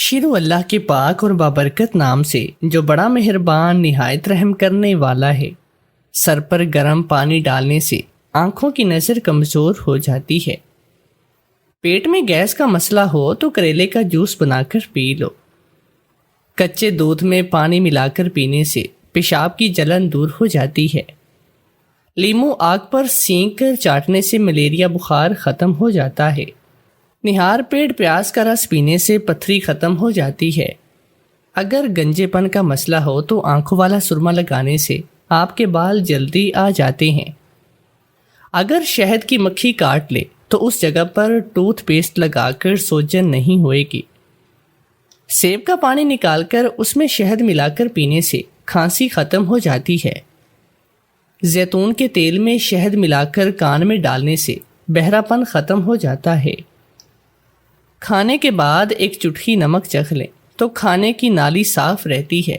شروع اللہ کے پاک اور بابرکت نام سے جو بڑا مہربان نہایت رحم کرنے والا ہے۔ سر پر گرم پانی ڈالنے سے آنکھوں کی نظر کمزور ہو جاتی ہے۔ پیٹ میں گیس کا مسئلہ ہو تو کریلے کا جوس بنا کر پی لو۔ کچے دودھ میں پانی ملا کر پینے سے پیشاب کی جلن دور ہو جاتی ہے۔ لیمو آگ پر سینک کر چاٹنے سے ملیریا بخار ختم ہو جاتا ہے۔ نہار پیٹ پیاز کا رس پینے سے پتھری ختم ہو جاتی ہے۔ اگر گنجے پن کا مسئلہ ہو تو آنکھوں والا سرما لگانے سے آپ کے بال جلدی آ جاتے ہیں۔ اگر شہد کی مکھی کاٹ لے تو اس جگہ پر ٹوتھ پیسٹ لگا کر سوجن نہیں ہوئے گی۔ سیب کا پانی نکال کر اس میں شہد ملا کر پینے سے کھانسی ختم ہو جاتی ہے۔ زیتون کے تیل میں شہد ملا کر کان میں ڈالنے سے بہرا پن ختم ہو جاتا ہے۔ کھانے کے بعد ایک چٹکی نمک چکھ لیں تو کھانے کی نالی صاف رہتی ہے۔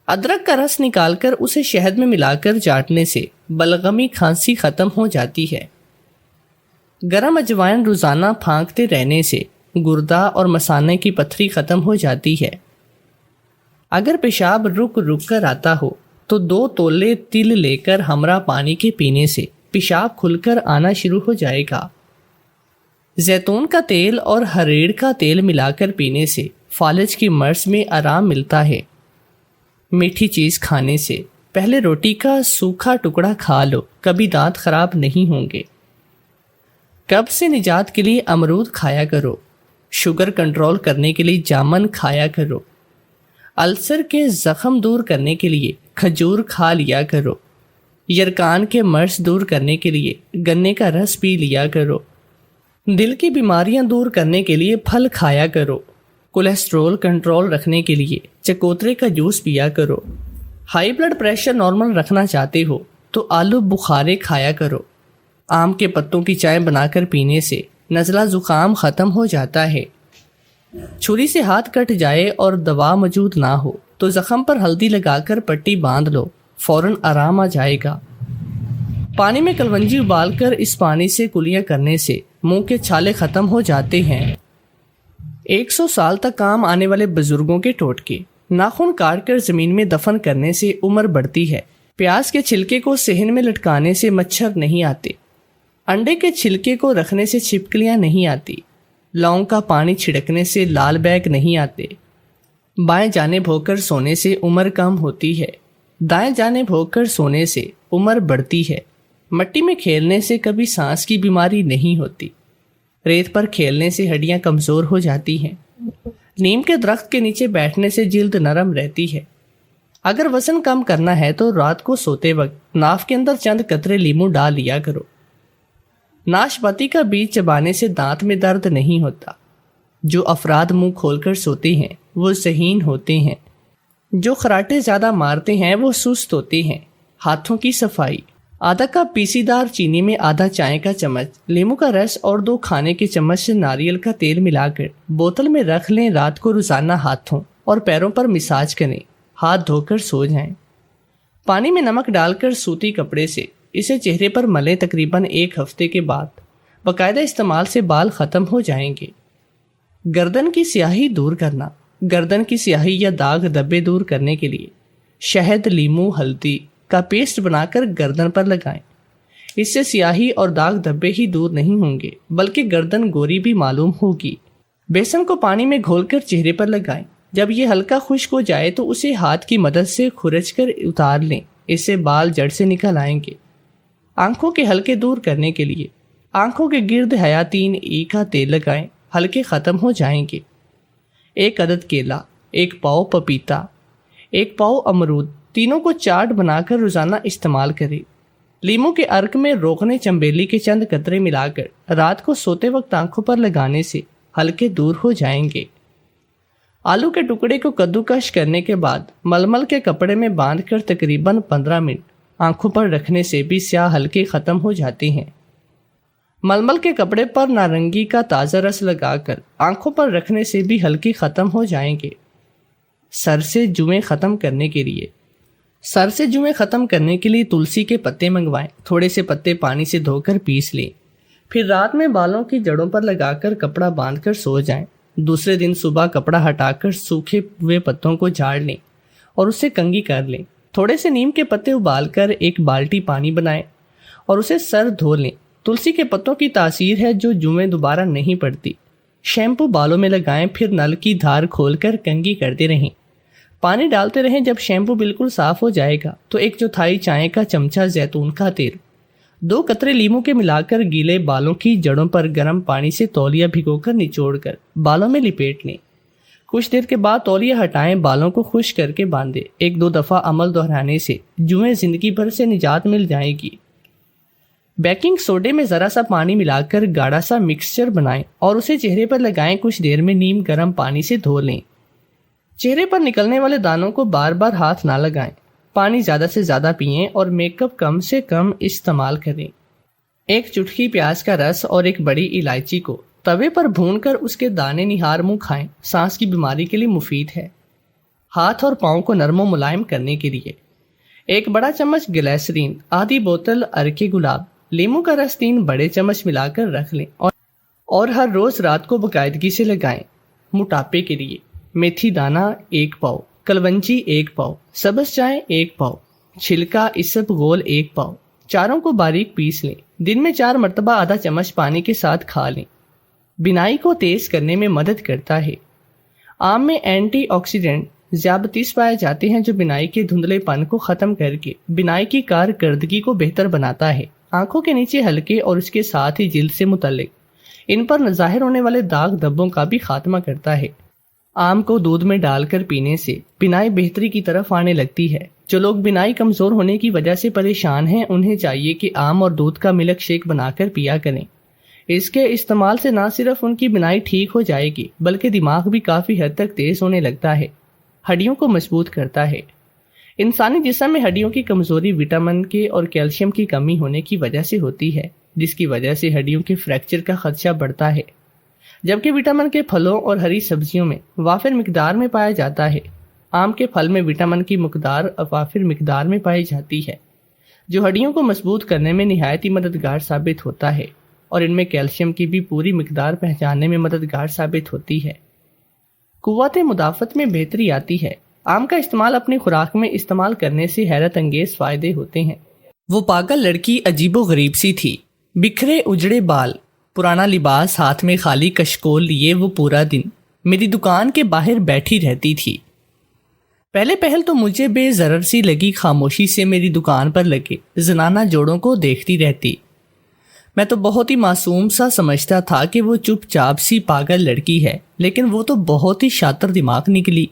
ادرک کا رس نکال کر اسے شہد میں ملا کر چاٹنے سے بلغمی کھانسی ختم ہو جاتی ہے۔ گرم اجوائن روزانہ پھانکتے رہنے سے گردہ اور مثانے کی پتھری ختم ہو جاتی ہے۔ اگر پیشاب رک رک کر آتا ہو تو 2 تولے تل لے کر ہمراہ پانی کے پینے سے پیشاب کھل کر آنا شروع ہو جائے گا۔ زیتون کا تیل اور ہریڑ کا تیل ملا کر پینے سے فالج کی مرض میں آرام ملتا ہے۔ میٹھی چیز کھانے سے پہلے روٹی کا سوکھا ٹکڑا کھا لو، کبھی دانت خراب نہیں ہوں گے۔ قبض سے نجات کے لیے امرود کھایا کرو۔ شوگر کنٹرول کرنے کے لیے جامن کھایا کرو۔ السر کے زخم دور کرنے کے لیے کھجور کھا لیا کرو۔ یرکان کے مرض دور کرنے کے لیے گنے کا رس پی لیا کرو۔ دل کی بیماریاں دور کرنے کے لیے پھل کھایا کرو۔ کولیسٹرول کنٹرول رکھنے کے لیے چکوترے کا جوس پیا کرو۔ ہائی بلڈ پریشر نارمل رکھنا چاہتے ہو تو آلو بخارے کھایا کرو۔ آم کے پتوں کی چائے بنا کر پینے سے نزلہ زکام ختم ہو جاتا ہے۔ چھری سے ہاتھ کٹ جائے اور دوا موجود نہ ہو تو زخم پر ہلدی لگا کر پٹی باندھ لو، فوراً آرام آ جائے گا۔ پانی میں کلونجی ابال کر اس پانی سے کلیاں کرنے سے منہ کے چھالے ختم ہو جاتے ہیں۔ 100 سال تک کام آنے والے بزرگوں کے ٹوٹکے: ناخن کاٹ کر زمین میں دفن کرنے سے عمر بڑھتی ہے۔ پیاز کے چھلکے کو صحن میں لٹکانے سے مچھر نہیں آتے۔ انڈے کے چھلکے کو رکھنے سے چھپکلیاں نہیں آتی۔ لونگ کا پانی چھڑکنے سے لال بیگ نہیں آتے۔ بائیں جانب ہو کر سونے سے عمر کم ہوتی ہے۔ دائیں جانب ہو کر سونے سے عمر بڑھتی ہے۔ مٹی میں کھیلنے سے کبھی سانس کی بیماری نہیں ہوتی۔ ریت پر کھیلنے سے ہڈیاں کمزور ہو جاتی ہیں۔ نیم کے درخت کے نیچے بیٹھنے سے جلد نرم رہتی ہے۔ اگر وزن کم کرنا ہے تو رات کو سوتے وقت ناف کے اندر چند قطرے لیمو ڈال لیا کرو۔ ناشپاتی کا بیج چبانے سے دانت میں درد نہیں ہوتا۔ جو افراد منہ کھول کر سوتے ہیں وہ ذہین ہوتے ہیں۔ جو خراٹے زیادہ مارتے ہیں وہ سست ہوتے ہیں۔ ہاتھوں کی صفائی: آدھا کپ پیسی دار چینی میں آدھا چائے کا چمچ لیمو کا رس اور 2 کھانے کے چمچ سے ناریل کا تیل ملا کر بوتل میں رکھ لیں۔ رات کو روزانہ ہاتھوں اور پیروں پر مساج کریں۔ ہاتھ دھو کر سو جائیں۔ پانی میں نمک ڈال کر سوتی کپڑے سے اسے چہرے پر ملیں۔ تقریباً 1 ہفتے کے بعد باقاعدہ استعمال سے بال ختم ہو جائیں گے۔ گردن کی سیاہی دور کرنا: گردن کی سیاہی یا داغ دھبے دور کرنے کے لیے شہد، لیمو، ہلدی کا پیسٹ بنا کر گردن پر لگائیں۔ اس سے سیاہی اور داغ دھبے ہی دور نہیں ہوں گے بلکہ گردن گوری بھی معلوم ہوگی۔ بیسن کو پانی میں گھول کر چہرے پر لگائیں۔ جب یہ ہلکا خشک ہو جائے تو اسے ہاتھ کی مدد سے کھرچ کر اتار لیں۔ اس سے بال جڑ سے نکل آئیں گے۔ آنکھوں کے حلقے دور کرنے کے لیے آنکھوں کے گرد حیاتین ای کا تیل لگائیں۔ حلقے ختم ہو جائیں گے۔ 1 عدد کیلا، 1 پاؤ پپیتا، 1 پاؤ امرود، تینوں کو چاٹ بنا کر روزانہ استعمال کریں۔ لیمو کے عرق میں روغن چنبیلی کے چند قطرے ملا کر رات کو سوتے وقت آنکھوں پر لگانے سے حلقے دور ہو جائیں گے۔ آلو کے ٹکڑے کو کدوکش کرنے کے بعد ململ کے کپڑے میں باندھ کر تقریباً 15 منٹ آنکھوں پر رکھنے سے بھی سیاہ حلقے ختم ہو جاتے ہیں۔ ململ کے کپڑے پر نارنگی کا تازہ رس لگا کر آنکھوں پر رکھنے سے بھی حلقے ختم ہو جائیں گے۔ سر سے جوئیں ختم کرنے کے لیے تلسی کے پتے منگوائیں۔ تھوڑے سے پتے پانی سے دھو کر پیس لیں۔ پھر رات میں بالوں کی جڑوں پر لگا کر کپڑا باندھ کر سو جائیں۔ دوسرے دن صبح کپڑا ہٹا کر سوکھے ہوئے پتوں کو جھاڑ لیں اور اسے کنگھی کر لیں۔ تھوڑے سے نیم کے پتے ابال کر ایک بالٹی پانی بنائیں اور اسے سر دھو لیں۔ تلسی کے پتوں کی تاثیر ہے جو جوئیں دوبارہ نہیں پڑتی۔ شیمپو بالوں میں لگائیں، پھر نل کی دھار کھول کر کنگھی کرتے رہیں۔ پانی ڈالتے رہیں۔ جب شیمپو بالکل صاف ہو جائے گا تو 1/4 چائے کا چمچہ زیتون کا تیل، 2 قطرے لیموں کے ملا کر گیلے بالوں کی جڑوں پر گرم پانی سے تولیہ بھگو کر نچوڑ کر بالوں میں لپیٹ لیں۔ کچھ دیر کے بعد تولیہ ہٹائیں، بالوں کو خشک کر کے باندھیں۔ 1-2 دفعہ عمل دہرانے سے جوئیں زندگی بھر سے نجات مل جائے گی۔ بیکنگ سوڈے میں ذرا سا پانی ملا کر گاڑھا سا مکسچر بنائیں اور اسے چہرے پر لگائیں۔ کچھ دیر میں نیم گرم پانی سے دھو لیں۔ چہرے پر نکلنے والے دانوں کو بار بار ہاتھ نہ لگائیں۔ پانی زیادہ سے زیادہ پئیں اور میک اپ کم سے کم استعمال کریں۔ 1 چٹکی پیاز کا رس اور 1 بڑی الائچی کو توے پر بھون کر اس کے دانے نہار منہ کھائیں۔ سانس کی بیماری کے لیے مفید ہے۔ ہاتھ اور پاؤں کو نرم و ملائم کرنے کے لیے 1 بڑا چمچ گلیسرین، آدھی بوتل ارکے گلاب، لیموں کا رس 3 بڑے چمچ ملا کر رکھ لیں اور ہر روز رات کو باقاعدگی سے لگائیں۔ موٹاپے کے لیے میتھی دانہ 1 پاؤ، کلونجی 1 پاؤ، سبز چائے 1 پاؤ، چھلکا اسب گول 1 پاؤ، چاروں کو باریک پیس لیں۔ دن میں 4 مرتبہ آدھا چمچ پانی کے ساتھ کھا لیں۔ بینائی کو تیز کرنے میں مدد کرتا ہے۔ آم میں اینٹی آکسیڈنٹ ذیابطیس پائے جاتے ہیں جو بینائی کے دھندلے پن کو ختم کر کے بینائی کی کارکردگی کو بہتر بناتا ہے۔ آنکھوں کے نیچے ہلکے اور اس کے ساتھ ہی جلد سے متعلق ان پر ظاہر ہونے والے داغ دھبوں کا بھی خاتمہ کرتا ہے۔ آم کو دودھ میں ڈال کر پینے سے بینائی بہتری کی طرف آنے لگتی ہے۔ جو لوگ بینائی کمزور ہونے کی وجہ سے پریشان ہیں انہیں چاہیے کہ آم اور دودھ کا ملک شیک بنا کر پیا کریں۔ اس کے استعمال سے نہ صرف ان کی بینائی ٹھیک ہو جائے گی بلکہ دماغ بھی کافی حد تک تیز ہونے لگتا ہے۔ ہڈیوں کو مضبوط کرتا ہے۔ انسانی جسم میں ہڈیوں کی کمزوری وٹامن کے اور کیلشیم کی کمی ہونے کی وجہ سے ہوتی ہے، جس کی وجہ سے ہڈیوں کے فریکچر کا خدشہ بڑھتا ہے، جبکہ وٹامن کے پھلوں اور ہری سبزیوں میں وافر مقدار میں پایا جاتا ہے۔ آم کے پھل میں وٹامن کی مقدار وافر مقدار میں پائی جاتی ہے، جو ہڈیوں کو مضبوط کرنے میں نہایت ہی مددگار ثابت ہوتا ہے، اور ان میں کیلشیم کی بھی پوری مقدار پہچاننے میں مددگار ثابت ہوتی ہے۔ قوت مدافعت میں بہتری آتی ہے۔ آم کا استعمال اپنی خوراک میں استعمال کرنے سے حیرت انگیز فائدے ہوتے ہیں۔ وہ پاگل لڑکی عجیب و غریب سی تھی، بکھرے اجڑے بال، پرانا لباس، ہاتھ میں خالی کشکول لیے وہ پورا دن میری دکان کے باہر بیٹھی رہتی تھی۔ پہلے پہل تو مجھے بے ضرر سی لگی، خاموشی سے میری دکان پر لگے زنانہ جوڑوں کو دیکھتی رہتی۔ میں تو بہت ہی معصوم سا سمجھتا تھا کہ وہ چپ چاپ سی پاگل لڑکی ہے، لیکن وہ تو بہت ہی شاطر دماغ نکلی۔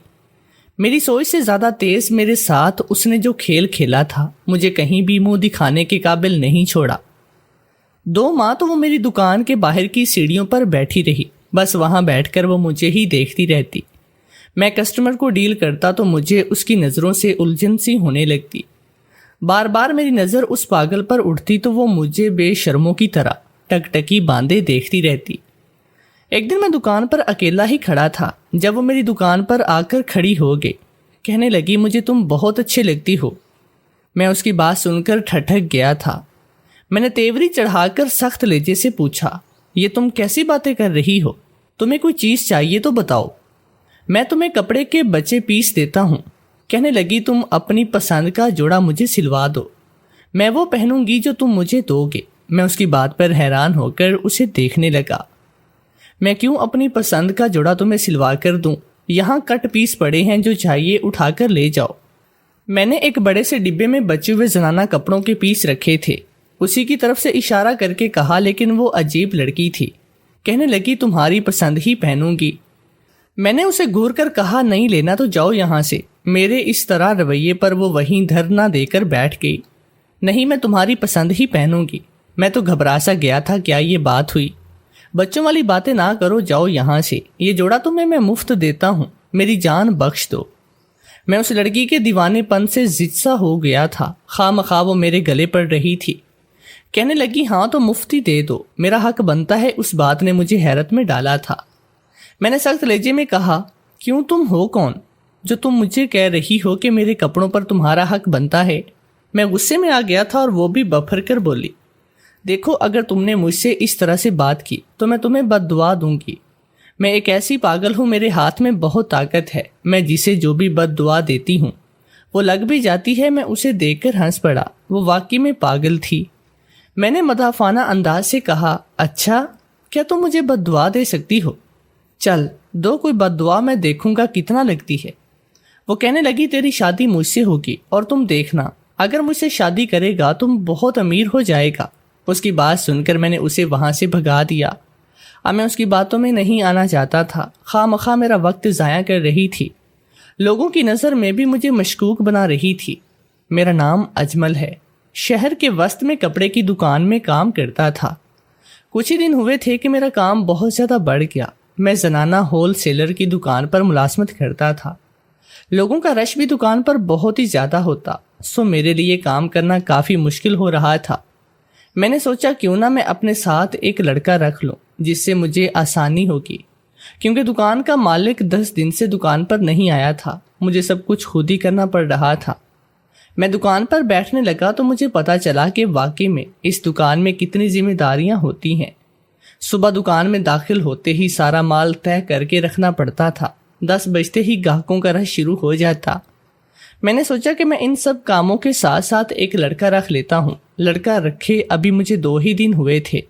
میری سوچ سے زیادہ تیز میرے ساتھ اس نے جو کھیل کھیلا تھا مجھے کہیں بھی منہ دکھانے کے قابل نہیں چھوڑا۔ 2 ماہ تو وہ میری دکان کے باہر کی سیڑھیوں پر بیٹھی رہی، بس وہاں بیٹھ کر وہ مجھے ہی دیکھتی رہتی۔ میں کسٹمر کو ڈیل کرتا تو مجھے اس کی نظروں سے الجھن سی ہونے لگتی۔ بار بار میری نظر اس پاگل پر اٹھتی تو وہ مجھے بے شرموں کی طرح ٹکٹکی باندھے دیکھتی رہتی۔ ایک دن میں دکان پر اکیلا ہی کھڑا تھا جب وہ میری دکان پر آ کر کھڑی ہو گئی، کہنے لگی مجھے تم بہت اچھے لگتی ہو۔ میں اس کی بات سن کر ٹھٹک گیا تھا۔ میں نے تیوری چڑھا کر سخت لہجے سے پوچھا، یہ تم کیسی باتیں کر رہی ہو؟ تمہیں کوئی چیز چاہیے تو بتاؤ، میں تمہیں کپڑے کے بچے پیس دیتا ہوں۔ کہنے لگی تم اپنی پسند کا جوڑا مجھے سلوا دو، میں وہ پہنوں گی جو تم مجھے دو گے۔ میں اس کی بات پر حیران ہو کر اسے دیکھنے لگا۔ میں کیوں اپنی پسند کا جوڑا تمہیں سلوا کر دوں؟ یہاں کٹ پیس پڑے ہیں، جو چاہیے اٹھا کر لے جاؤ۔ میں نے ایک بڑے سے ڈبے میں بچے ہوئے زنانہ کپڑوں کے پیس رکھے تھے، اسی کی طرف سے اشارہ کر کے کہا، لیکن وہ عجیب لڑکی تھی۔ کہنے لگی تمہاری پسند ہی پہنوں گی۔ میں نے اسے گھور کر کہا، نہیں لینا تو جاؤ یہاں سے۔ میرے اس طرح رویے پر وہ وہیں دھرنا دے کر بیٹھ گئی۔ نہیں، میں تمہاری پسند ہی پہنوں گی۔ میں تو گھبرا سا گیا تھا، کیا یہ بات ہوئی؟ بچوں والی باتیں نہ کرو، جاؤ یہاں سے، یہ جوڑا تمہیں میں مفت دیتا ہوں، میری جان بخش دو۔ میں اس لڑکی کے دیوانے پن سے زچ ہو گیا تھا، خواہ مخواہ وہ میرے گلے پڑ رہی تھی۔ کہنے لگی ہاں تو مفت ہی دے دو، میرا حق بنتا ہے۔ اس بات نے مجھے حیرت میں ڈالا تھا۔ میں نے سخت لہجے میں کہا، کیوں، تم ہو کون جو تم مجھے کہہ رہی ہو کہ میرے کپڑوں پر تمہارا حق بنتا ہے؟ میں غصے میں آ گیا تھا اور وہ بھی بپھر کر بولی، دیکھو اگر تم نے مجھ سے اس طرح سے بات کی تو میں تمہیں بد دعا دوں گی۔ میں ایک ایسی پاگل ہوں، میرے ہاتھ میں بہت طاقت ہے، میں جسے جو بھی بد دعا دیتی ہوں وہ لگ بھی جاتی ہے۔ میں اسے دیکھ کر ہنس پڑا، وہ واقعی میں پاگل تھی۔ میں نے مدافعانہ انداز سے کہا، اچھا کیا تم مجھے بد دعا دے سکتی ہو؟ چل دو کوئی بد دعا، میں دیکھوں گا کتنا لگتی ہے۔ وہ کہنے لگی، تیری شادی مجھ سے ہوگی اور تم دیکھنا، اگر مجھ سے شادی کرے گا تم بہت امیر ہو جائے گا۔ اس کی بات سن کر میں نے اسے وہاں سے بھگا دیا۔ اب میں اس کی باتوں میں نہیں آنا چاہتا تھا، خواہ مخواہ میرا وقت ضائع کر رہی تھی۔ لوگوں کی نظر میں بھی مجھے مشکوک بنا رہی تھی۔ میرا نام اجمل ہے، شہر کے وسط میں کپڑے کی دکان میں کام کرتا تھا۔ کچھ ہی دن ہوئے تھے کہ میرا کام بہت زیادہ بڑھ گیا۔ میں زنانہ ہول سیلر کی دکان پر ملازمت کرتا تھا۔ لوگوں کا رش بھی دکان پر بہت ہی زیادہ ہوتا، سو میرے لیے کام کرنا کافی مشکل ہو رہا تھا۔ میں نے سوچا کیوں نہ میں اپنے ساتھ ایک لڑکا رکھ لوں جس سے مجھے آسانی ہوگی، کیونکہ دکان کا مالک 10 دن سے دکان پر نہیں آیا تھا۔ مجھے سب کچھ خود ہی کرنا پڑ رہا تھا۔ میں دکان پر بیٹھنے لگا تو مجھے پتا چلا کہ واقعی میں اس دکان میں کتنی ذمہ داریاں ہوتی ہیں۔ صبح دکان میں داخل ہوتے ہی سارا مال طے کر کے رکھنا پڑتا تھا۔ 10 بجتے ہی گاہکوں کا رش شروع ہو جاتا۔ میں نے سوچا کہ میں ان سب کاموں کے ساتھ ساتھ ایک لڑکا رکھ لیتا ہوں۔ لڑکا رکھے ابھی مجھے 2 ہی دن ہوئے تھے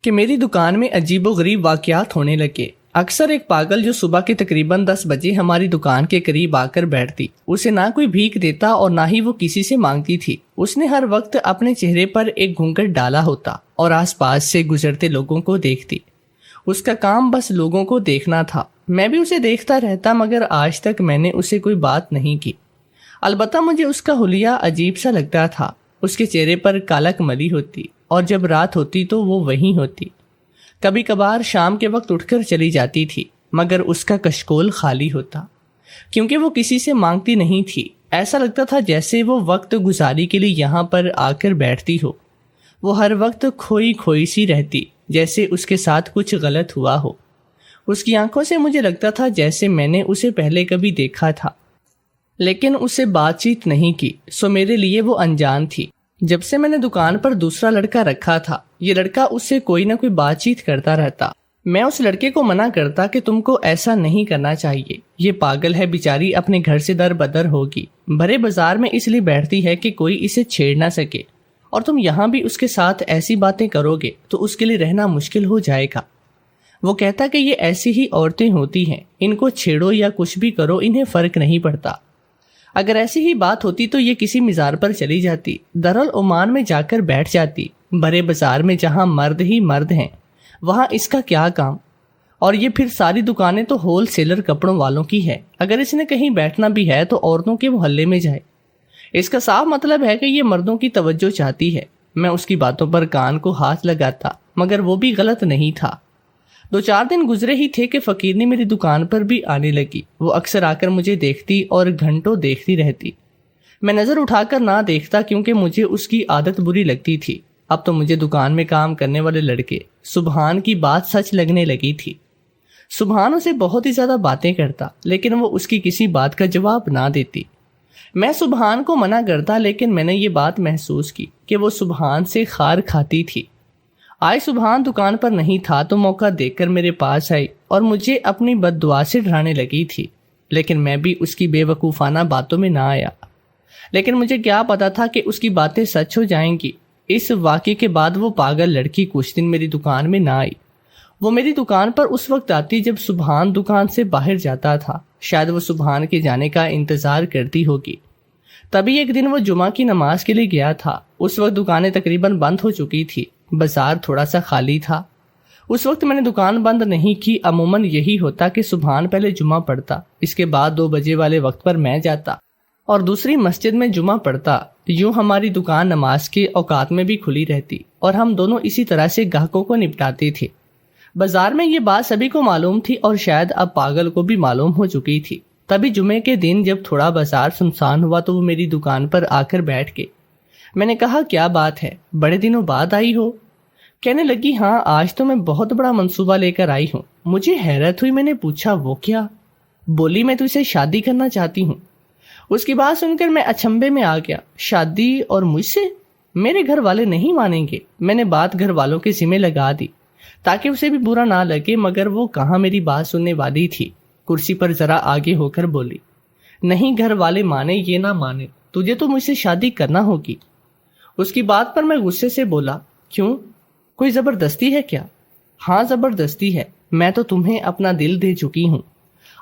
کہ میری دکان میں عجیب و غریب واقعات ہونے لگے۔ اکثر ایک پاگل جو صبح کے تقریباً 10 بجے ہماری دکان کے قریب آ کر بیٹھتی، اسے نہ کوئی بھیک دیتا اور نہ ہی وہ کسی سے مانگتی تھی۔ اس نے ہر وقت اپنے چہرے پر ایک گھونگھٹ ڈالا ہوتا اور آس پاس سے گزرتے لوگوں کو دیکھتی۔ اس کا کام بس لوگوں کو دیکھنا تھا۔ میں بھی اسے دیکھتا رہتا، مگر آج تک میں نے اسے کوئی بات نہیں کی۔ البتہ مجھے اس کا حلیہ عجیب سا لگتا تھا۔ اس کے چہرے پر کالک ملی ہوتی اور جب رات ہوتی تو وہ وہیں ہوتی۔ کبھی کبھار شام کے وقت اٹھ کر چلی جاتی تھی، مگر اس کا کشکول خالی ہوتا، کیونکہ وہ کسی سے مانگتی نہیں تھی۔ ایسا لگتا تھا جیسے وہ وقت گزاری کے لیے یہاں پر آ کر بیٹھتی ہو۔ وہ ہر وقت کھوئی کھوئی سی رہتی، جیسے اس کے ساتھ کچھ غلط ہوا ہو۔ اس کی آنکھوں سے مجھے لگتا تھا جیسے میں نے اسے پہلے کبھی دیکھا تھا، لیکن اسے بات چیت نہیں کی، سو میرے لیے وہ انجان تھی۔ جب سے میں نے دکان پر دوسرا لڑکا رکھا تھا، یہ لڑکا اس سے کوئی نہ کوئی بات چیت کرتا رہتا۔ میں اس لڑکے کو منع کرتا کہ تم کو ایسا نہیں کرنا چاہیے، یہ پاگل ہے بیچاری، اپنے گھر سے در بدر ہوگی، بھرے بازار میں اس لیے بیٹھتی ہے کہ کوئی اسے چھیڑ نہ سکے، اور تم یہاں بھی اس کے ساتھ ایسی باتیں کرو گے تو اس کے لیے رہنا مشکل ہو جائے گا۔ وہ کہتا کہ یہ ایسی ہی عورتیں ہوتی ہیں، ان کو چھیڑو یا کچھ بھی کرو انہیں فرق نہیں پڑتا۔ اگر ایسی ہی بات ہوتی تو یہ کسی مزار پر چلی جاتی، دارالعمان میں جا کر بیٹھ جاتی۔ بڑے بازار میں جہاں مرد ہی مرد ہیں وہاں اس کا کیا کام؟ اور یہ پھر ساری دکانیں تو ہول سیلر کپڑوں والوں کی ہے، اگر اس نے کہیں بیٹھنا بھی ہے تو عورتوں کے محلے میں جائے۔ اس کا صاف مطلب ہے کہ یہ مردوں کی توجہ چاہتی ہے۔ میں اس کی باتوں پر کان کو ہاتھ لگاتا، مگر وہ بھی غلط نہیں تھا۔ 2-4 دن گزرے ہی تھے کہ فقیرنی میری دکان پر بھی آنے لگی۔ وہ اکثر آ کر مجھے دیکھتی اور گھنٹوں دیکھتی رہتی۔ میں نظر اٹھا کر نہ دیکھتا کیونکہ مجھے اس کی عادت بری لگتی تھی۔ اب تو مجھے دکان میں کام کرنے والے لڑکے سبحان کی بات سچ لگنے لگی تھی۔ سبحان اسے بہت ہی زیادہ باتیں کرتا، لیکن وہ اس کی کسی بات کا جواب نہ دیتی۔ میں سبحان کو منع کرتا، لیکن میں نے یہ بات محسوس کی کہ وہ سبحان سے خار کھاتی تھی۔ آج سبحان دکان پر نہیں تھا تو موقع دیکھ کر میرے پاس آئی اور مجھے اپنی بد دعا سے ڈرانے لگی تھی، لیکن میں بھی اس کی بے وقوفانہ باتوں میں نہ آیا۔ لیکن مجھے کیا پتا تھا کہ اس کی باتیں سچ ہو جائیں گی۔ اس واقعے کے بعد وہ پاگل لڑکی کچھ دن میری دکان میں نہ آئی۔ وہ میری دکان پر اس وقت آتی جب سبحان دکان سے باہر جاتا تھا۔ شاید وہ سبحان کے جانے کا انتظار کرتی ہوگی۔ تبھی ایک دن وہ جمعہ کی نماز کے لیے گیا تھا۔ اس وقت دکانیں تقریباً بند ہو چکی تھی، بازار تھوڑا سا خالی تھا۔ اس وقت میں نے دکان بند نہیں کی۔ عموماً یہی ہوتا کہ سبحان پہلے جمعہ پڑھتا، اس کے بعد 2 بجے والے وقت پر میں جاتا اور دوسری مسجد میں جمعہ پڑھتا۔ یوں ہماری دکان نماز کے اوقات میں بھی کھلی رہتی اور ہم دونوں اسی طرح سے گاہکوں کو نپٹاتے تھے۔ بازار میں یہ بات سبھی کو معلوم تھی اور شاید اب پاگل کو بھی معلوم ہو چکی تھی۔ تبھی جمعے کے دن جب تھوڑا بازار سنسان ہوا تو وہ میری دکان پر آ کر بیٹھ گئی۔ میں نے کہا کیا بات ہے، بڑے دنوں بعد آئی ہو؟ کہنے لگی ہاں آج تو میں بہت بڑا منصوبہ لے کر آئی ہوں۔ مجھے حیرت ہوئی، میں نے پوچھا وہ کیا؟ بولی میں تو اسے شادی کرنا چاہتی ہوں۔ اس کی بات سن کر میں اچنبھے میں آ گیا۔ شادی اور مجھ سے؟ میرے گھر والے نہیں مانیں گے۔ میں نے بات گھر والوں کے ذمہ لگا دی۔ تاکہ اسے بھی برا نہ لگے، مگر وہ کہاں میری بات سننے والی تھی۔ کرسی پر ذرا آگے ہو کر بولی، نہیں گھر والے مانے یہ نہ مانے، تجھے تو مجھ سے شادی کرنا ہوگی۔ اس کی بات پر میں غصے سے بولا، کیوں؟ کوئی زبردستی ہے کیا؟ ہاں زبردستی ہے، میں تو تمہیں اپنا دل دے چکی ہوں،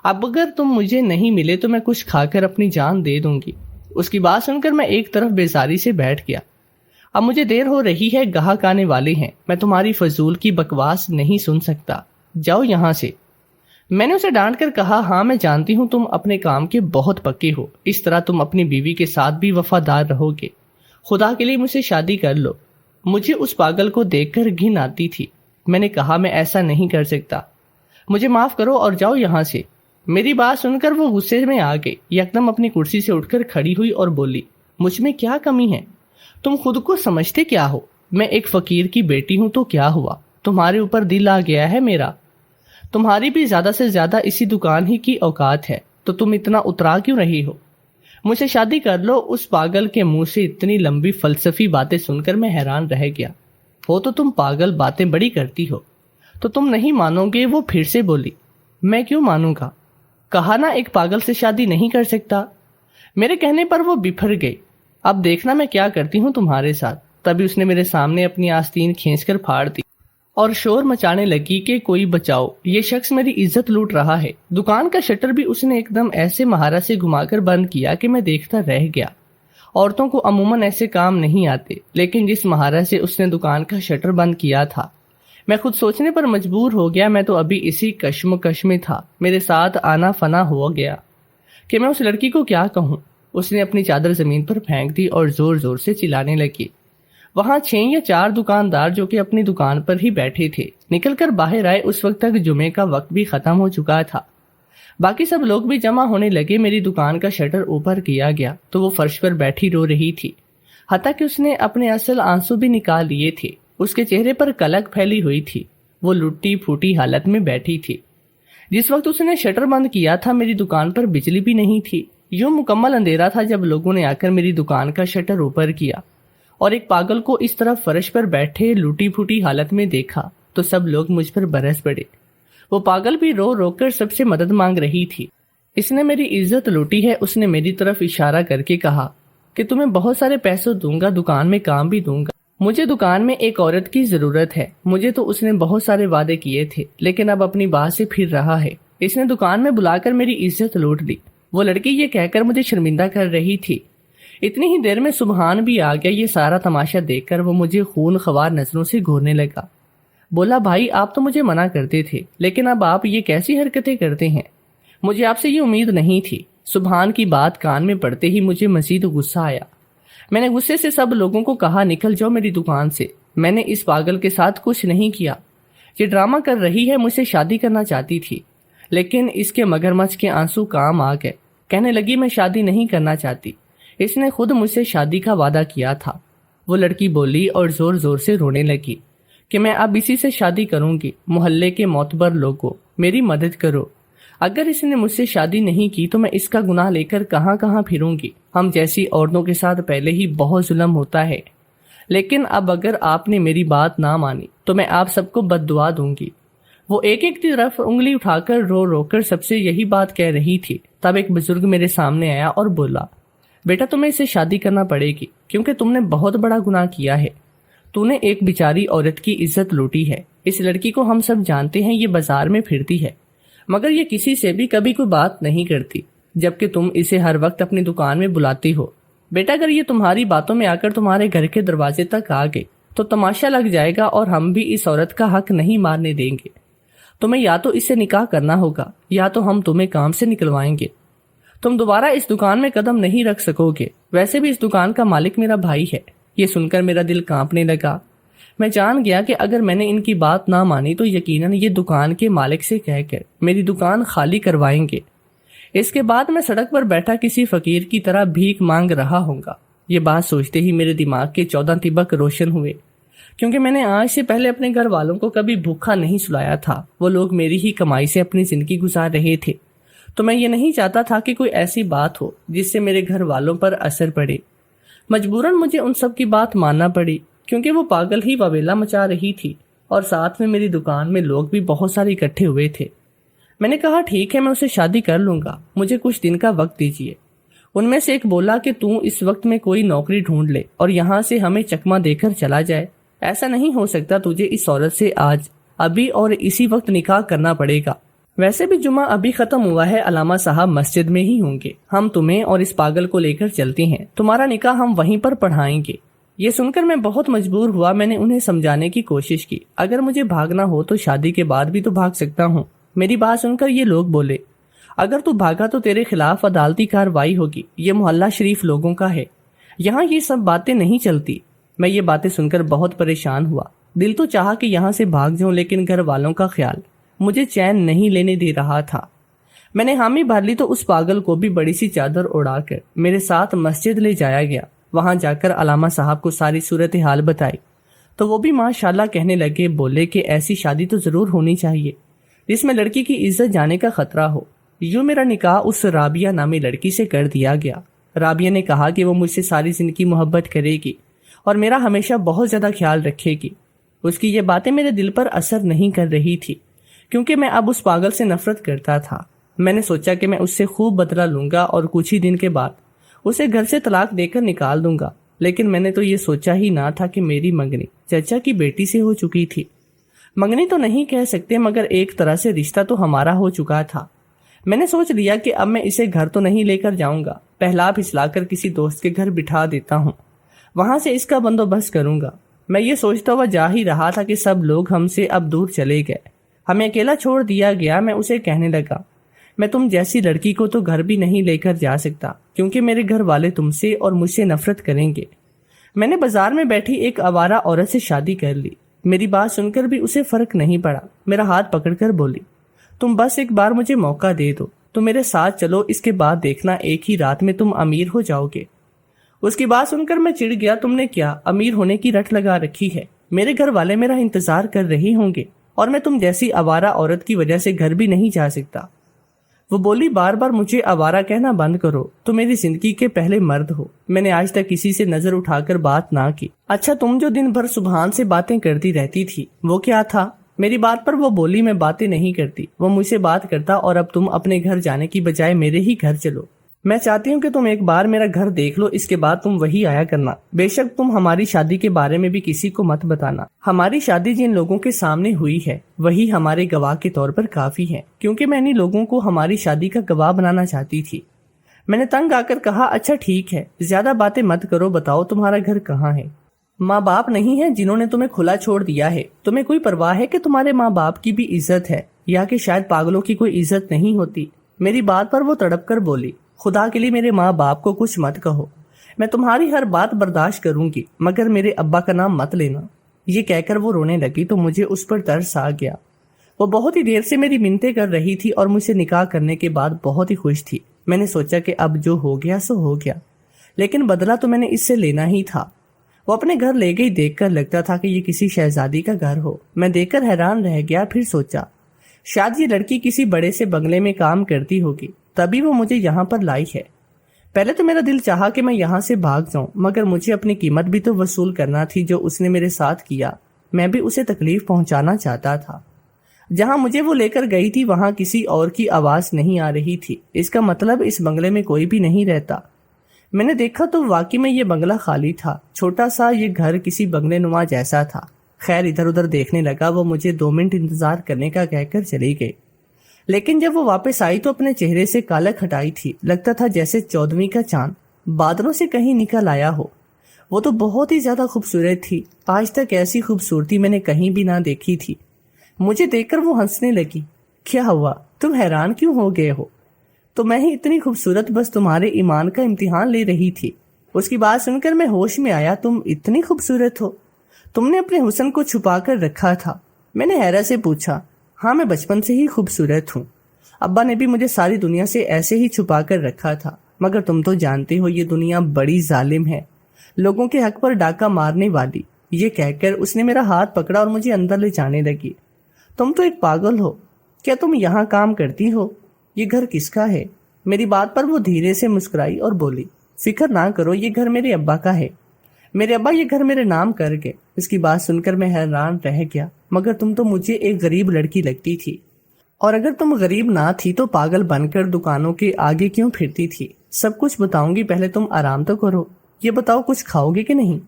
اب اگر تم مجھے نہیں ملے تو میں کچھ کھا کر اپنی جان دے دوں گی۔ اس کی بات سن کر میں ایک طرف بیزاری سے بیٹھ گیا۔ اب مجھے دیر ہو رہی ہے، گاہک آنے والے ہیں، میں تمہاری فضول کی بکواس نہیں سن سکتا، جاؤ یہاں سے۔ میں نے اسے ڈانٹ کر کہا، ہاں میں جانتی ہوں تم اپنے کام کے بہت پکے ہو، اس طرح تم اپنی بیوی کے ساتھ بھی وفادار رہو گے، خدا کے لیے مجھ سے شادی کر لو۔ مجھے اس پاگل کو دیکھ کر گھن آتی تھی۔ میں نے کہا، میں ایسا نہیں کر سکتا، مجھے معاف کرو اور جاؤ یہاں سے۔ میری بات سن کر وہ غصے میں آ گئی، یکدم اپنی کرسی سے اٹھ کر کھڑی ہوئی اور بولی، مجھ میں کیا کمی ہے؟ تم خود کو سمجھتے کیا ہو؟ میں ایک فقیر کی بیٹی ہوں تو کیا ہوا؟ تمہارے اوپر دل آ گیا ہے میرا؟ تمہاری بھی زیادہ سے زیادہ اسی دکان ہی کی اوقات ہے، تو تم اتنا اترا کیوں رہی ہو؟ مجھ سے شادی کر لو۔ اس پاگل کے منہ سے اتنی لمبی فلسفی باتیں سن کر میں حیران رہ گیا۔ ہو تو تم پاگل، باتیں بڑی کرتی ہو، تو تم نہیں مانو گے؟ وہ پھر سے بولی۔ میں کیوں مانوں گا؟ کہا نا ایک پاگل سے شادی نہیں کر سکتا۔ میرے کہنے پر وہ بپھر گئی۔ اب دیکھنا میں کیا کرتی ہوں تمہارے ساتھ۔ تبھی اس نے میرے سامنے اپنی آستین کھینچ کر پھاڑ دی اور شور مچانے لگی کہ کوئی بچاؤ، یہ شخص میری عزت لوٹ رہا ہے۔ دکان کا شٹر بھی اس نے ایک دم ایسے مہارت سے گھما کر بند کیا کہ میں دیکھتا رہ گیا۔ عورتوں کو عموماً ایسے کام نہیں آتے، لیکن جس مہارت سے اس نے دکان کا شٹر بند کیا تھا، میں خود سوچنے پر مجبور ہو گیا۔ میں تو ابھی اسی کشمکش میں تھا، میرے ساتھ آنا فنا ہو گیا کہ میں اس لڑکی کو کیا کہوں۔ اس نے اپنی چادر زمین پر پھینک دی اور زور زور سے چلانے لگی۔ وہاں 6 یا 4 دکاندار جو کہ اپنی دکان پر ہی بیٹھے تھے نکل کر باہر آئے۔ اس وقت تک جمعے کا وقت بھی ختم ہو چکا تھا۔ باقی سب لوگ بھی جمع ہونے لگے۔ میری دکان کا شٹر اوپر کیا گیا تو وہ فرش پر بیٹھی رو رہی تھی، حتیٰ کہ اس نے اپنے اصل آنسو بھی نکال لیے تھے۔ اس کے چہرے پر کلک پھیلی ہوئی تھی، وہ لٹی پھوٹی حالت میں بیٹھی تھی۔ جس وقت اس نے شٹر بند کیا تھا میری دکان پر بجلی بھی نہیں تھی، یوں مکمل اندھیرا تھا۔ جب لوگوں نے آ کر میری دکان کا شٹر اوپر کیا اور ایک پاگل کو اس طرح فرش پر بیٹھے لوٹی پھوٹی حالت میں دیکھا تو سب لوگ مجھ پر برس پڑے۔ وہ پاگل بھی رو رو کر سب سے مدد مانگ رہی تھی۔ اس نے میری عزت لوٹی ہے۔ اس نے میری طرف اشارہ کر کے کہا کہ تمہیں بہت سارے پیسوں دوں گا، دکان میں کام بھی دوں گا۔ مجھے دکان میں ایک عورت کی ضرورت ہے۔ مجھے تو اس نے بہت سارے وعدے کیے تھے، لیکن اب اپنی بات سے پھر رہا ہے۔ اس نے دکان میں بلا کر میری عزت لوٹ لی۔ وہ لڑکی یہ کہہ کر مجھے شرمندہ کر رہی تھی۔ اتنی ہی دیر میں سبحان بھی آ گیا۔ یہ سارا تماشا دیکھ کر وہ مجھے خون خوار نظروں سے گھورنے لگا۔ بولا، بھائی آپ تو مجھے منع کرتے تھے، لیکن اب آپ یہ کیسی حرکتیں کرتے ہیں؟ مجھے آپ سے یہ امید نہیں تھی۔ سبحان کی بات کان میں پڑتے ہی مجھے مزید غصہ آیا۔ میں نے غصے سے سب لوگوں کو کہا، نکل جاؤ میری دکان سے۔ میں نے اس پاگل کے ساتھ کچھ نہیں کیا۔ یہ ڈرامہ کر رہی ہے، مجھ سے شادی کرنا چاہتی تھی، لیکن اس کے مگرمچھ کے آنسو کام آ گئے۔ کہنے لگی میں شادی نہیں کرنا چاہتی، اس نے خود مجھ سے شادی کا وعدہ کیا تھا۔ وہ لڑکی بولی اور زور زور سے رونے لگی کہ میں اب اسی سے شادی کروں گی۔ محلے کے معتبر لوگوں، میری مدد کرو۔ اگر اس نے مجھ سے شادی نہیں کی تو میں اس کا گناہ لے کر کہاں کہاں پھروں گی۔ ہم جیسی عورتوں کے ساتھ پہلے ہی بہت ظلم ہوتا ہے، لیکن اب اگر آپ نے میری بات نہ مانی تو میں آپ سب کو بد دعا دوں گی۔ وہ ایک ایک طرف انگلی اٹھا کر رو رو کر سب سے یہی بات کہہ رہی تھی۔ تب ایک بزرگ میرے سامنے آیا اور بولا، بیٹا تمہیں اسے شادی کرنا پڑے گی، کیونکہ تم نے بہت بڑا گناہ کیا ہے۔ تو نے ایک بیچاری عورت کی عزت لوٹی ہے۔ اس لڑکی کو ہم سب جانتے ہیں، یہ بازار میں پھرتی ہے، مگر یہ کسی سے بھی کبھی کوئی بات نہیں کرتی، جبکہ تم اسے ہر وقت اپنی دکان میں بلاتی ہو۔ بیٹا اگر یہ تمہاری باتوں میں آ کر تمہارے گھر کے دروازے تک آ گئے تو تماشا لگ جائے گا، اور ہم بھی اس عورت کا حق نہیں مارنے دیں گے۔ تمہیں یا تو اس سے نکاح کرنا ہوگا یا تو ہم تمہیں کام سے نکلوائیں گے۔ تم دوبارہ اس دکان میں قدم نہیں رکھ سکو گے۔ ویسے بھی اس دکان کا مالک میرا بھائی ہے۔ یہ سن کر میرا دل کانپنے لگا۔ میں جان گیا کہ اگر میں نے ان کی بات نہ مانی تو یقیناً یہ دکان کے مالک سے کہہ کر میری دکان خالی کروائیں گے۔ اس کے بعد میں سڑک پر بیٹھا کسی فقیر کی طرح بھیک مانگ رہا ہوں گا۔ یہ بات سوچتے ہی میرے دماغ کے 14 طبق روشن ہوئے، کیونکہ میں نے آج سے پہلے اپنے گھر والوں کو کبھی بھوکا نہیں سلایا تھا۔ وہ لوگ میری ہی کمائی سے اپنی زندگی گزار رہے تھے، تو میں یہ نہیں چاہتا تھا کہ کوئی ایسی بات ہو جس سے میرے گھر والوں پر اثر پڑے۔ مجبوراً مجھے ان سب کی بات ماننا پڑی، کیونکہ وہ پاگل ہی وبیلا مچا رہی تھی اور ساتھ میں میری دکان میں لوگ بھی بہت سارے اکٹھے ہوئے تھے۔ میں نے کہا ٹھیک ہے، میں اسے شادی کر لوں گا، مجھے کچھ دن کا وقت دیجیے۔ ان میں سے ایک بولا کہ تو اس وقت میں کوئی نوکری ڈھونڈ لے اور یہاں سے ہمیں چکما دے کر چلا جائے۔ ایسا نہیں ہو سکتا، تجھے اس عورت سے آج ابھی اور اسی وقت نکاح کرنا پڑے گا۔ ویسے بھی جمعہ ابھی ختم ہوا ہے، علامہ صاحب مسجد میں ہی ہوں گے، ہم تمہیں اور اس پاگل کو لے کر چلتے ہیں، تمہارا نکاح ہم وہیں پر پڑھائیں گے۔ یہ سن کر میں بہت مجبور ہوا، میں نے انہیں سمجھانے کی کوشش کی، اگر مجھے بھاگنا ہو تو شادی کے بعد بھی تو بھاگ سکتا ہوں۔ میری بات سن کر یہ لوگ بولے، اگر تو بھاگا تو تیرے خلاف عدالتی کارروائی ہوگی، یہ محلہ شریف لوگوں کا ہے، یہاں یہ سب باتیں نہیں چلتی۔ میں یہ باتیں سن کر بہت پریشان ہوا، دل تو چاہا کہ یہاں سے بھاگ جاؤں، لیکن گھر والوں کا خیال مجھے چین نہیں لینے دے رہا تھا۔ میں نے حامی بھر لی تو اس پاگل کو بھی بڑی سی چادر اڑا کر میرے ساتھ مسجد لے جایا گیا۔ وہاں جا کر علامہ صاحب کو ساری صورتحال بتائی تو وہ بھی ماشاءاللہ کہنے لگے، بولے کہ ایسی شادی تو ضرور ہونی چاہیے جس میں لڑکی کی عزت جانے کا خطرہ ہو۔ یوں میرا نکاح اس رابعہ نامی لڑکی سے کر دیا گیا۔ رابعہ نے کہا کہ وہ مجھ سے ساری زندگی محبت کرے گی اور میرا ہمیشہ بہت زیادہ خیال رکھے گی۔ اس کی یہ باتیں میرے دل پر اثر نہیں کر رہی تھی، کیونکہ میں اب اس پاگل سے نفرت کرتا تھا۔ میں نے سوچا کہ میں اس سے خوب بدلہ لوں گا اور کچھ ہی دن کے بعد اسے گھر سے طلاق دے کر نکال دوں گا، لیکن میں نے تو یہ سوچا ہی نہ تھا کہ میری منگنی چچا کی بیٹی سے ہو چکی تھی۔ منگنی تو نہیں کہہ سکتے، مگر ایک طرح سے رشتہ تو ہمارا ہو چکا تھا۔ میں نے سوچ لیا کہ اب میں اسے گھر تو نہیں لے کر جاؤں گا، پہلا پھسلا کر کسی دوست کے گھر بٹھا دیتا ہوں، وہاں سے اس کا بندوبست کروں گا۔ میں یہ سوچتا ہوا جا ہی رہا تھا کہ سب لوگ ہم سے اب دور چلے گئے، ہمیں اکیلا چھوڑ دیا گیا۔ میں اسے کہنے لگا، میں تم جیسی لڑکی کو تو گھر بھی نہیں لے کر جا سکتا، کیونکہ میرے گھر والے تم سے اور مجھ سے نفرت کریں گے۔ میں نے بازار میں بیٹھی ایک آوارہ عورت سے شادی کر لی۔ میری بات سن کر بھی اسے فرق نہیں پڑا، میرا ہاتھ پکڑ کر بولی، تم بس ایک بار مجھے موقع دے دو، تم میرے ساتھ چلو، اس کے بعد دیکھنا ایک ہی رات میں تم امیر ہو جاؤ گے۔ اس کی بات سن کر میں چڑ گیا، تم نے کیا امیر ہونے کی رٹ لگا رکھی ہے؟ میرے گھر والے میرا انتظار کر رہے ہوں گے اور میں تم جیسی آوارہ عورت کی وجہ سے گھر بھی نہیں جا سکتا۔ وہ بولی، بار بار مجھے آوارہ کہنا بند کرو، تم میری زندگی کے پہلے مرد ہو، میں نے آج تک کسی سے نظر اٹھا کر بات نہ کی۔ اچھا تم جو دن بھر سبحان سے باتیں کرتی رہتی تھی وہ کیا تھا؟ میری بات پر وہ بولی، میں باتیں نہیں کرتی، وہ مجھ سے بات کرتا، اور اب تم اپنے گھر جانے کی بجائے میرے ہی گھر چلو۔ میں چاہتی ہوں کہ تم ایک بار میرا گھر دیکھ لو، اس کے بعد تم وہی آیا کرنا۔ بے شک تم ہماری شادی کے بارے میں بھی کسی کو مت بتانا، ہماری شادی جن لوگوں کے سامنے ہوئی ہے وہی ہمارے گواہ کے طور پر کافی ہے، کیونکہ میں انہی لوگوں کو ہماری شادی کا گواہ بنانا چاہتی تھی۔ میں نے تنگ آ کر کہا، اچھا ٹھیک ہے، زیادہ باتیں مت کرو، بتاؤ تمہارا گھر کہاں ہے؟ ماں باپ نہیں ہے جنہوں نے تمہیں کھلا چھوڑ دیا ہے؟ تمہیں کوئی پرواہ ہے کہ تمہارے ماں باپ کی بھی عزت ہے، یا کہ شاید پاگلوں کی کوئی عزت نہیں ہوتی؟ میری بات پر وہ تڑپ کر بولی، خدا کے لیے میرے ماں باپ کو کچھ مت کہو، میں تمہاری ہر بات برداشت کروں گی، مگر میرے ابا کا نام مت لینا۔ یہ کہہ کر وہ رونے لگی تو مجھے اس پر ترس آ گیا۔ وہ بہت ہی دیر سے میری منتیں کر رہی تھی اور مجھ سے نکاح کرنے کے بعد بہت ہی خوش تھی۔ میں نے سوچا کہ اب جو ہو گیا سو ہو گیا، لیکن بدلہ تو میں نے اس سے لینا ہی تھا۔ وہ اپنے گھر لے گئی، دیکھ کر لگتا تھا کہ یہ کسی شہزادی کا گھر ہو۔ میں دیکھ کر حیران رہ گیا، پھر سوچا شاید یہ لڑکی کسی بڑے سے بنگلے میں کام کرتی ہوگی، تبھی وہ مجھے یہاں پر لائی ہے۔ پہلے تو میرا دل چاہا کہ میں یہاں سے بھاگ جاؤں، مگر مجھے اپنی قیمت بھی تو وصول کرنا تھی جو اس نے میرے ساتھ کیا۔ میں بھی اسے تکلیف پہنچانا چاہتا تھا۔ جہاں مجھے وہ لے کر گئی تھی وہاں کسی اور کی آواز نہیں آ رہی تھی، اس کا مطلب اس بنگلے میں کوئی بھی نہیں رہتا۔ میں نے دیکھا تو واقعی میں یہ بنگلہ خالی تھا، چھوٹا سا یہ گھر کسی بنگلے نما جیسا تھا۔ خیر ادھر ادھر دیکھنے لگا، وہ مجھے 2 منٹ انتظار کرنے کا کہہ کر چلی گئی، لیکن جب وہ واپس آئی تو اپنے چہرے سے کالک ہٹائی تھی، لگتا تھا جیسے 14ویں کا چاند بادلوں سے کہیں نکل آیا ہو۔ وہ تو بہت ہی زیادہ خوبصورت تھی، آج تک ایسی خوبصورتی میں نے کہیں بھی نہ دیکھی تھی۔ مجھے دیکھ کر وہ ہنسنے لگی، کیا ہوا، تم حیران کیوں ہو گئے ہو؟ تو میں ہی اتنی خوبصورت بس تمہارے ایمان کا امتحان لے رہی تھی۔ اس کی بات سن کر میں ہوش میں آیا، تم اتنی خوبصورت ہو؟ تم نے اپنے حسن کو چھپا کر رکھا تھا؟ میں نے حیرت سے پوچھا۔ ہاں میں بچپن سے ہی خوبصورت ہوں، ابا نے بھی مجھے ساری دنیا سے ایسے ہی چھپا کر رکھا تھا، مگر تم تو جانتے ہو یہ دنیا بڑی ظالم ہے، لوگوں کے حق پر ڈاکہ مارنے والی۔ یہ کہہ کر اس نے میرا ہاتھ پکڑا اور مجھے اندر لے جانے لگی۔ تم تو ایک پاگل ہو، کیا تم یہاں کام کرتی ہو؟ یہ گھر کس کا ہے؟ میری بات پر وہ دھیرے سے مسکرائی اور بولی، فکر نہ کرو، یہ گھر میرے ابا کا ہے، میرے ابا یہ گھر میرے نام کر گئے۔ اس کی بات سن کر میں حیران رہ گیا، مگر تم تو مجھے ایک غریب لڑکی لگتی تھی، اور اگر تم غریب نہ تھی تو پاگل بن کر دکانوں کے آگے کیوں پھرتی تھی؟ سب کچھ بتاؤں گی، پہلے تم آرام تو کرو۔ یہ بتاؤ کچھ کھاؤ گے کہ نہیں؟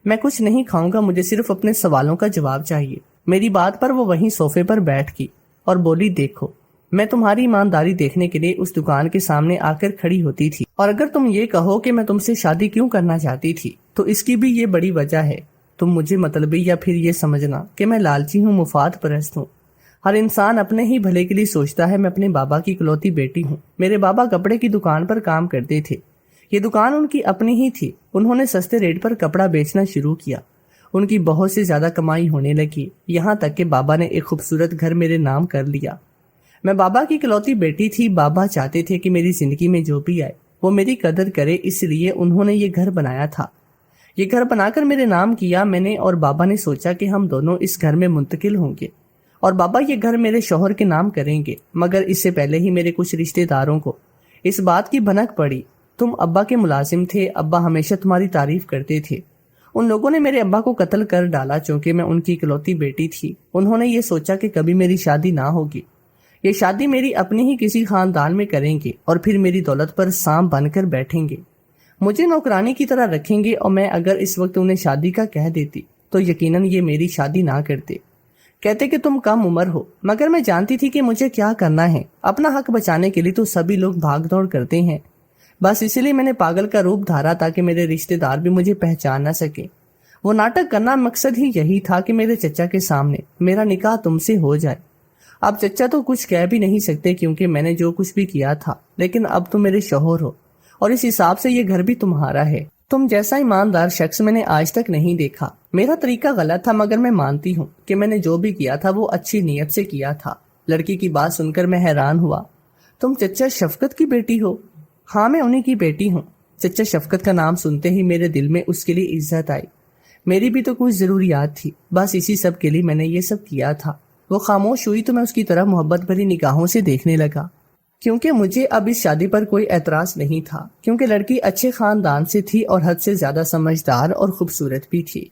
میں کچھ نہیں کھاؤں گا، مجھے صرف اپنے سوالوں کا جواب چاہیے۔ میری بات پر وہ وہیں صوفے پر بیٹھ گئی اور بولی، دیکھو میں تمہاری ایمانداری دیکھنے کے لیے اس دکان کے سامنے آ کر کھڑی ہوتی تھی، اور اگر تم یہ کہو کہ میں تم سے شادی کیوں کرنا چاہتی تھی تو اس کی بھی یہ بڑی وجہ ہے۔ تم مجھے مطلبی یا پھر یہ سمجھنا کہ میں لالچی ہوں، مفاد پرست ہوں۔ ہر انسان اپنے ہی بھلے کے لیے سوچتا ہے۔ میں اپنے بابا کی اکلوتی بیٹی ہوں۔ میرے بابا کپڑے کی دکان پر کام کرتے تھے، یہ دکان ان کی اپنی ہی تھی۔ انہوں نے سستے ریٹ پر کپڑا بیچنا شروع کیا، ان کی بہت سے زیادہ کمائی ہونے لگی، یہاں تک کہ بابا نے ایک خوبصورت گھر میرے نام کر لیا۔ میں بابا کی اکلوتی بیٹی تھی۔ بابا چاہتے تھے کہ میری زندگی میں جو بھی آئے وہ میری قدر کرے، اس لیے انہوں نے یہ گھر بنایا تھا۔ یہ گھر بنا کر میرے نام کیا۔ میں نے اور بابا نے سوچا کہ ہم دونوں اس گھر میں منتقل ہوں گے اور بابا یہ گھر میرے شوہر کے نام کریں گے، مگر اس سے پہلے ہی میرے کچھ رشتہ داروں کو اس بات کی بھنک پڑی۔ تم ابا کے ملازم تھے، ابا ہمیشہ تمہاری تعریف کرتے تھے۔ ان لوگوں نے میرے ابا کو قتل کر ڈالا چونکہ میں ان کی اکلوتی بیٹی تھی۔ انہوں نے یہ سوچا کہ کبھی میری شادی نہ ہوگی، یہ شادی میری اپنی ہی کسی خاندان میں کریں گے اور پھر میری دولت پر سانپ بن کر بیٹھیں گے، مجھے نوکرانی کی طرح رکھیں گے، اور میں اگر اس وقت انہیں شادی کا کہہ دیتی تو یقیناً یہ میری شادی نہ کرتے، کہتے کہ تم کم عمر ہو۔ مگر میں جانتی تھی کہ مجھے کیا کرنا ہے۔ اپنا حق بچانے کے لیے تو سبھی لوگ بھاگ دوڑ کرتے ہیں، بس اسی لیے میں نے پاگل کا روپ دھارا تاکہ میرے رشتہ دار بھی مجھے پہچان نہ سکے۔ وہ ناٹک کرنا مقصد ہی یہی تھا کہ میرے چچا کے سامنے میرا نکاح تم سے ہو جائے۔ اب چچا تو کچھ کہہ بھی نہیں سکتے کیونکہ میں نے جو کچھ بھی کیا تھا، لیکن اب تم میرے شوہر ہو اور اس حساب سے یہ گھر بھی تمہارا ہے۔ تم جیسا ایماندار شخص میں نے آج تک نہیں دیکھا۔ میرا طریقہ غلط تھا، مگر میں مانتی ہوں کہ میں نے جو بھی کیا تھا وہ اچھی نیت سے کیا تھا۔ لڑکی کی بات سن کر میں حیران ہوا۔ تم چچا شفقت کی بیٹی ہو؟ ہاں میں انہی کی بیٹی ہوں۔ چچا شفقت کا نام سنتے ہی میرے دل میں اس کے لیے عزت آئی۔ میری بھی تو کچھ ضروریات تھی، بس اسی سب کے لیے میں نے یہ سب کیا تھا۔ وہ خاموش ہوئی تو میں اس کی طرف محبت بھری نگاہوں سے دیکھنے لگا، کیونکہ مجھے اب اس شادی پر کوئی اعتراض نہیں تھا، کیونکہ لڑکی اچھے خاندان سے تھی اور حد سے زیادہ سمجھدار اور خوبصورت بھی تھی۔